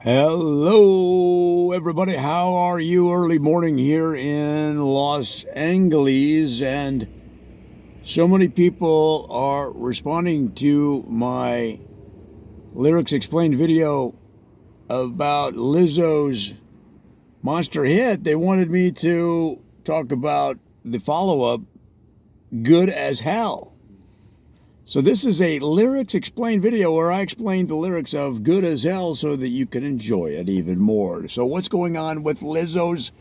Hello, everybody. How are you? Early morning here in Los Angeles, and so many people are responding to my lyrics explained video about Lizzo's monster hit. They wanted me to talk about the follow-up, Good as Hell. So this is a lyrics explained video where I explained the lyrics of Good as Hell so that you can enjoy it even more. So what's going on with Lizzo's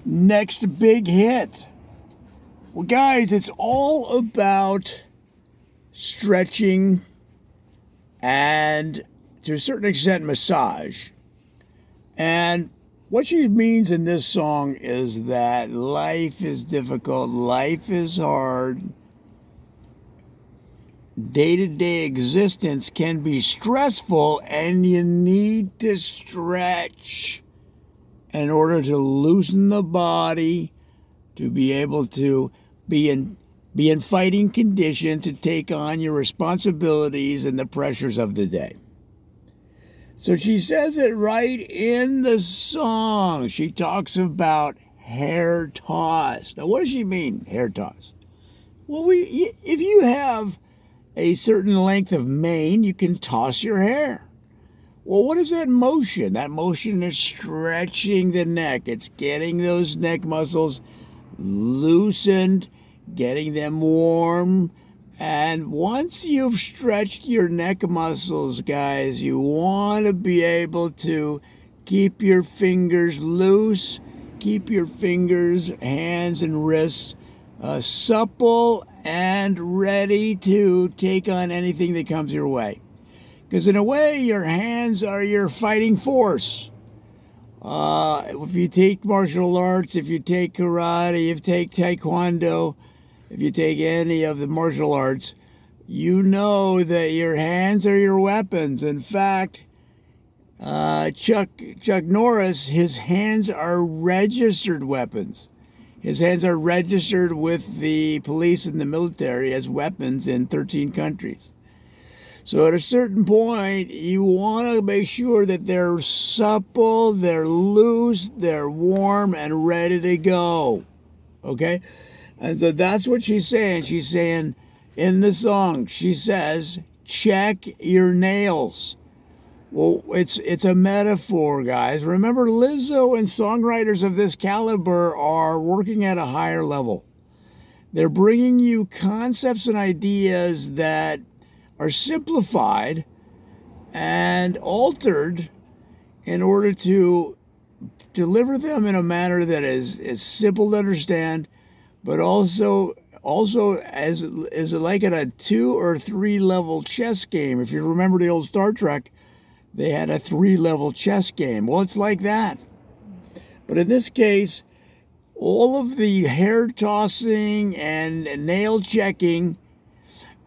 next big hit? Well, guys, it's all about stretching and, to a certain extent, massage. And what she means in this song is that life is difficult, life is hard. Day-to-day existence can be stressful, and you need to stretch in order to loosen the body, to be able to be in fighting condition to take on your responsibilities and the pressures of the day. So she says it right in the song. She talks about hair toss. Now, what does she mean, hair toss? Well, if you have a certain length of mane, you can toss your hair. Well, what is that motion? That motion is stretching the neck. It's getting those neck muscles loosened, getting them warm. And once you've stretched your neck muscles, guys, you want to be able to keep your fingers loose, keep your fingers, hands, and wrists supple and ready to take on anything that comes your way. Because in a way, your hands are your fighting force. If you take martial arts, if you take karate, if you take taekwondo, if you take any of the martial arts, you know that your hands are your weapons. In fact, Chuck Norris, his hands are registered weapons. His hands are registered with the police and the military as weapons in 13 countries. So at a certain point, you want to make sure that they're supple, they're loose, they're warm, and ready to go. Okay? And so that's what she's saying. She's saying in the song, she says, check your nails. Well, it's a metaphor, guys. Remember, Lizzo and songwriters of this caliber are working at a higher level. They're bringing you concepts and ideas that are simplified and altered in order to deliver them in a manner that is simple to understand, but also as like at a 2 or 3 level chess game. If you remember the old Star Trek, they had a 3-level chess game. Well, it's like that. But in this case, all of the hair tossing and nail checking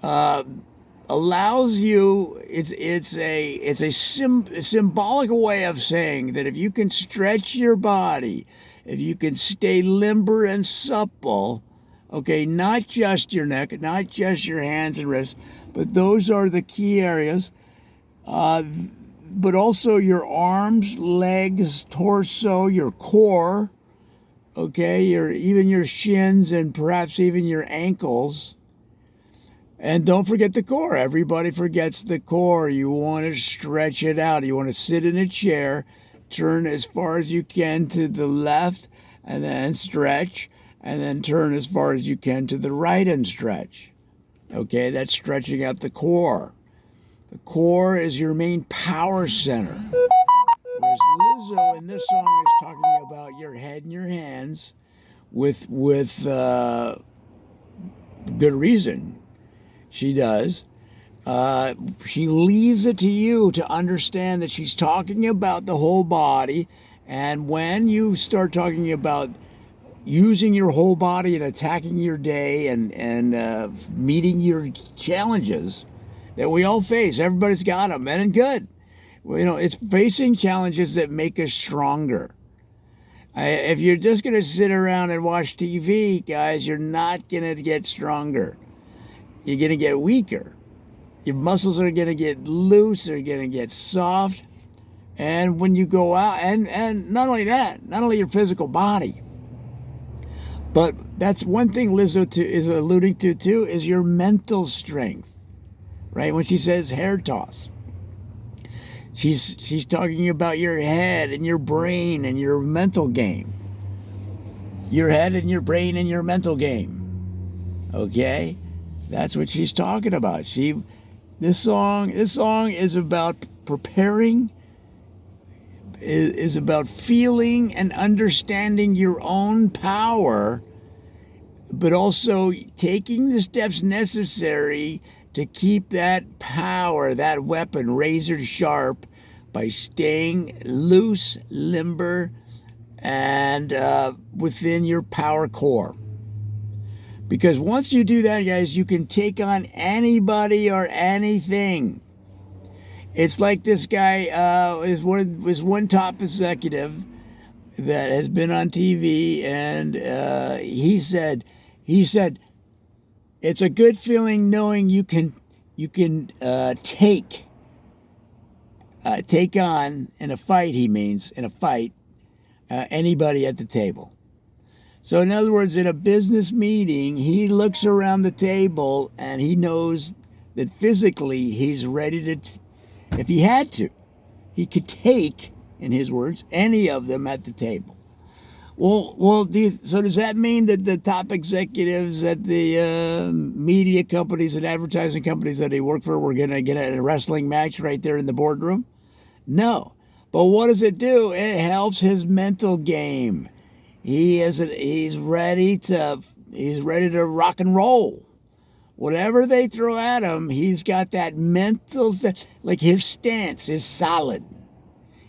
allows you, it's a symbolic way of saying that if you can stretch your body, if you can stay limber and supple, okay, not just your neck, not just your hands and wrists, but those are the key areas, but also your arms, legs, torso, your core, okay, even your shins and perhaps even your ankles. And don't forget the core. Everybody forgets the core. You want to stretch it out. You want to sit in a chair, turn as far as you can to the left, and then stretch, and then turn as far as you can to the right and stretch. Okay, that's stretching out the core. The core is your main power center. Whereas Lizzo in this song is talking about your head and your hands with good reason. She does. She leaves it to you to understand that she's talking about the whole body. And when you start talking about using your whole body and attacking your day and meeting your challenges that we all face, everybody's got them, and good. Well, it's facing challenges that make us stronger. If you're just going to sit around and watch TV, guys, you're not going to get stronger. You're going to get weaker. Your muscles are going to get loose. They're going to get soft. And when you go out, and not only that, not only your physical body, but that's one thing Lizzo is alluding to too, is your mental strength, right? When she says hair toss, she's talking about your head and your brain and your mental game. Your head and your brain and your mental game. Okay? That's what she's talking about. This song is about preparing, is about feeling and understanding your own power, but also taking the steps necessary to keep that power, that weapon, razor sharp by staying loose, limber, and within your power core. Because once you do that, guys, you can take on anybody or anything. It's like this guy was one top executive that has been on TV, and he said it's a good feeling knowing you can take on in a fight. He means in a fight anybody at the table. So in other words, in a business meeting, he looks around the table and he knows that physically he's ready to, if he had to, he could take, in his words, any of them at the table. Well. So does that mean that the top executives at the media companies and advertising companies that he worked for were going to get a wrestling match right there in the boardroom? No. But what does it do? It helps his mental game. He's ready to rock and roll. Whatever they throw at him, he's got that mental, like his stance is solid.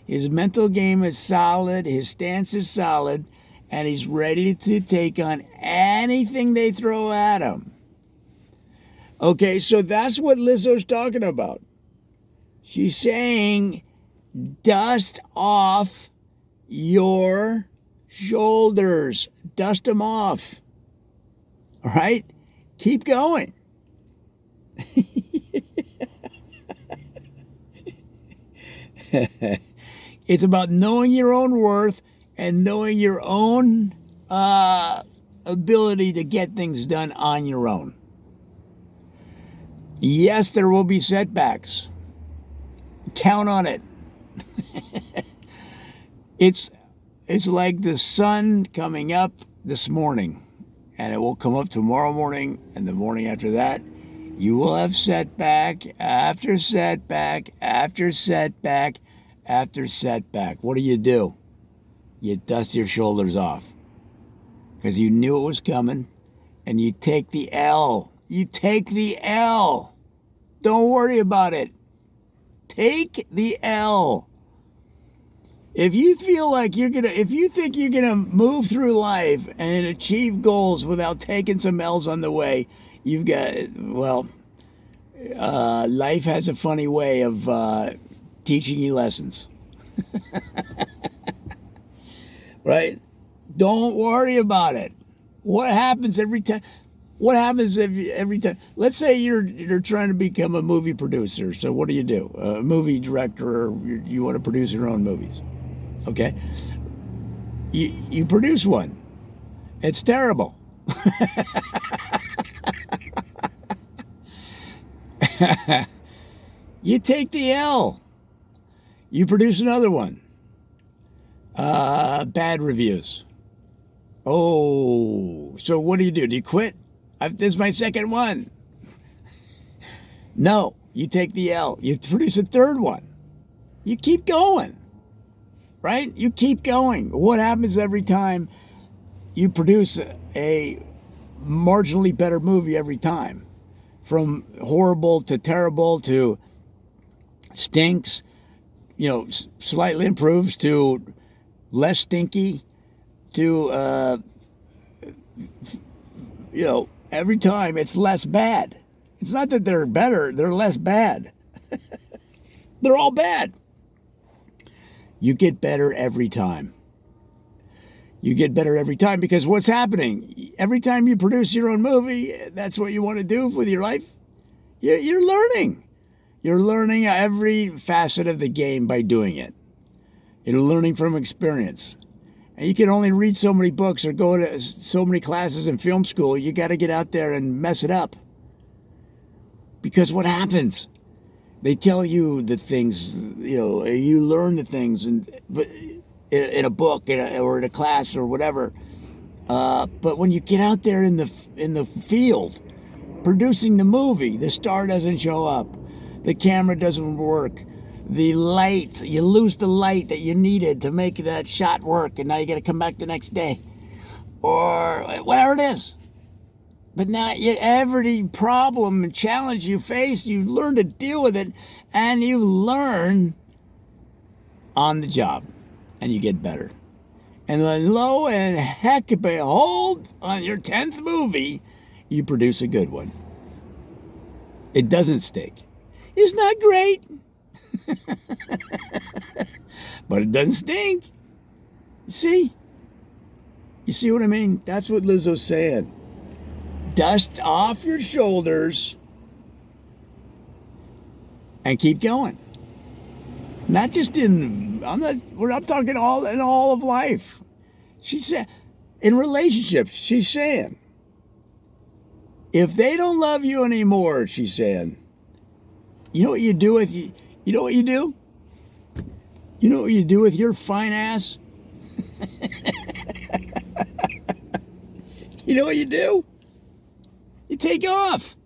His mental game is solid, his stance is solid, and he's ready to take on anything they throw at him. Okay, so that's what Lizzo's talking about. She's saying, dust off your shoulders. Dust them off. All right? Keep going. It's about knowing your own worth and knowing your own ability to get things done on your own. Yes, there will be setbacks. Count on it. It's like the sun coming up this morning, and it will come up tomorrow morning and the morning after that. You will have setback after setback after setback after setback. What do? You dust your shoulders off because you knew it was coming, and you take the L. You take the L. Don't worry about it. Take the L. If you think you're gonna move through life and achieve goals without taking some L's on the way, life has a funny way of teaching you lessons. Right? Don't worry about it. What happens every time? What happens every time? Let's say you're trying to become a movie producer. So what do? A movie director, or you want to produce your own movies. Okay? You produce one. It's terrible. You take the L. You produce another one. Bad reviews. Oh, so what do? Do you quit? This is my second one. No, you take the L. You produce a third one. You keep going. Right? You keep going. What happens every time you produce a marginally better movie every time? From horrible to terrible to stinks, slightly improves to less stinky to, every time it's less bad. It's not that they're better, they're less bad. They're all bad. You get better every time. You get better every time because what's happening? Every time you produce your own movie, that's what you want to do with your life. You're learning. You're learning every facet of the game by doing it. You're learning from experience. And you can only read so many books or go to so many classes in film school. You got to get out there and mess it up. Because what happens? They tell you the things, you learn the things in a book or in a class or whatever. But when you get out there in the field, producing the movie, the star doesn't show up, the camera doesn't work, the light, you lose the light that you needed to make that shot work, and now you got to come back the next day, or whatever it is. But now every problem and challenge you face, you learn to deal with it, and you learn on the job, and you get better. And then lo and heck, behold, on your 10th movie, you produce a good one. It doesn't stink. It's not great, but it doesn't stink. You see? You see what I mean? That's what Lizzo's saying. Dust off your shoulders and keep going. Not just I'm talking in all of life. She said, in relationships, she's saying, if they don't love you anymore, she's saying, you know what you do with you? You know what you do? You know what you do with your fine ass? You know what you do? You take off.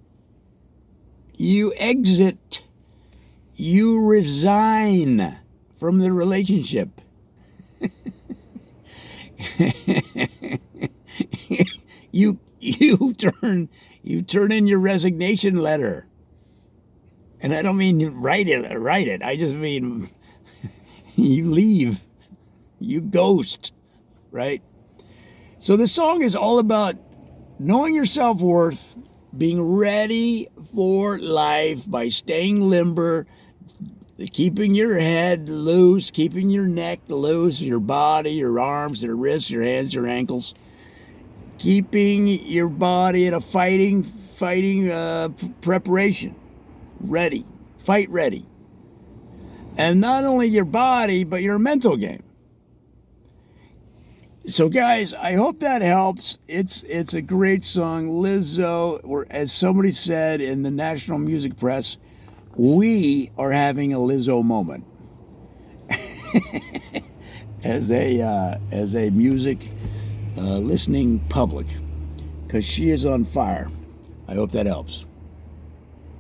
You exit. You resign from the relationship. you turn in your resignation letter. And I don't mean write it. I just mean you leave. You ghost, right? So the song is all about knowing your self-worth, being ready for life by staying limber, keeping your head loose, keeping your neck loose, your body, your arms, your wrists, your hands, your ankles, keeping your body in a fighting preparation, ready, fight ready. And not only your body, but your mental game. So guys, I hope that helps. It's a great song. Lizzo, or as somebody said in the national music press, we are having a Lizzo moment as a music listening public, because she is on fire. I hope that helps.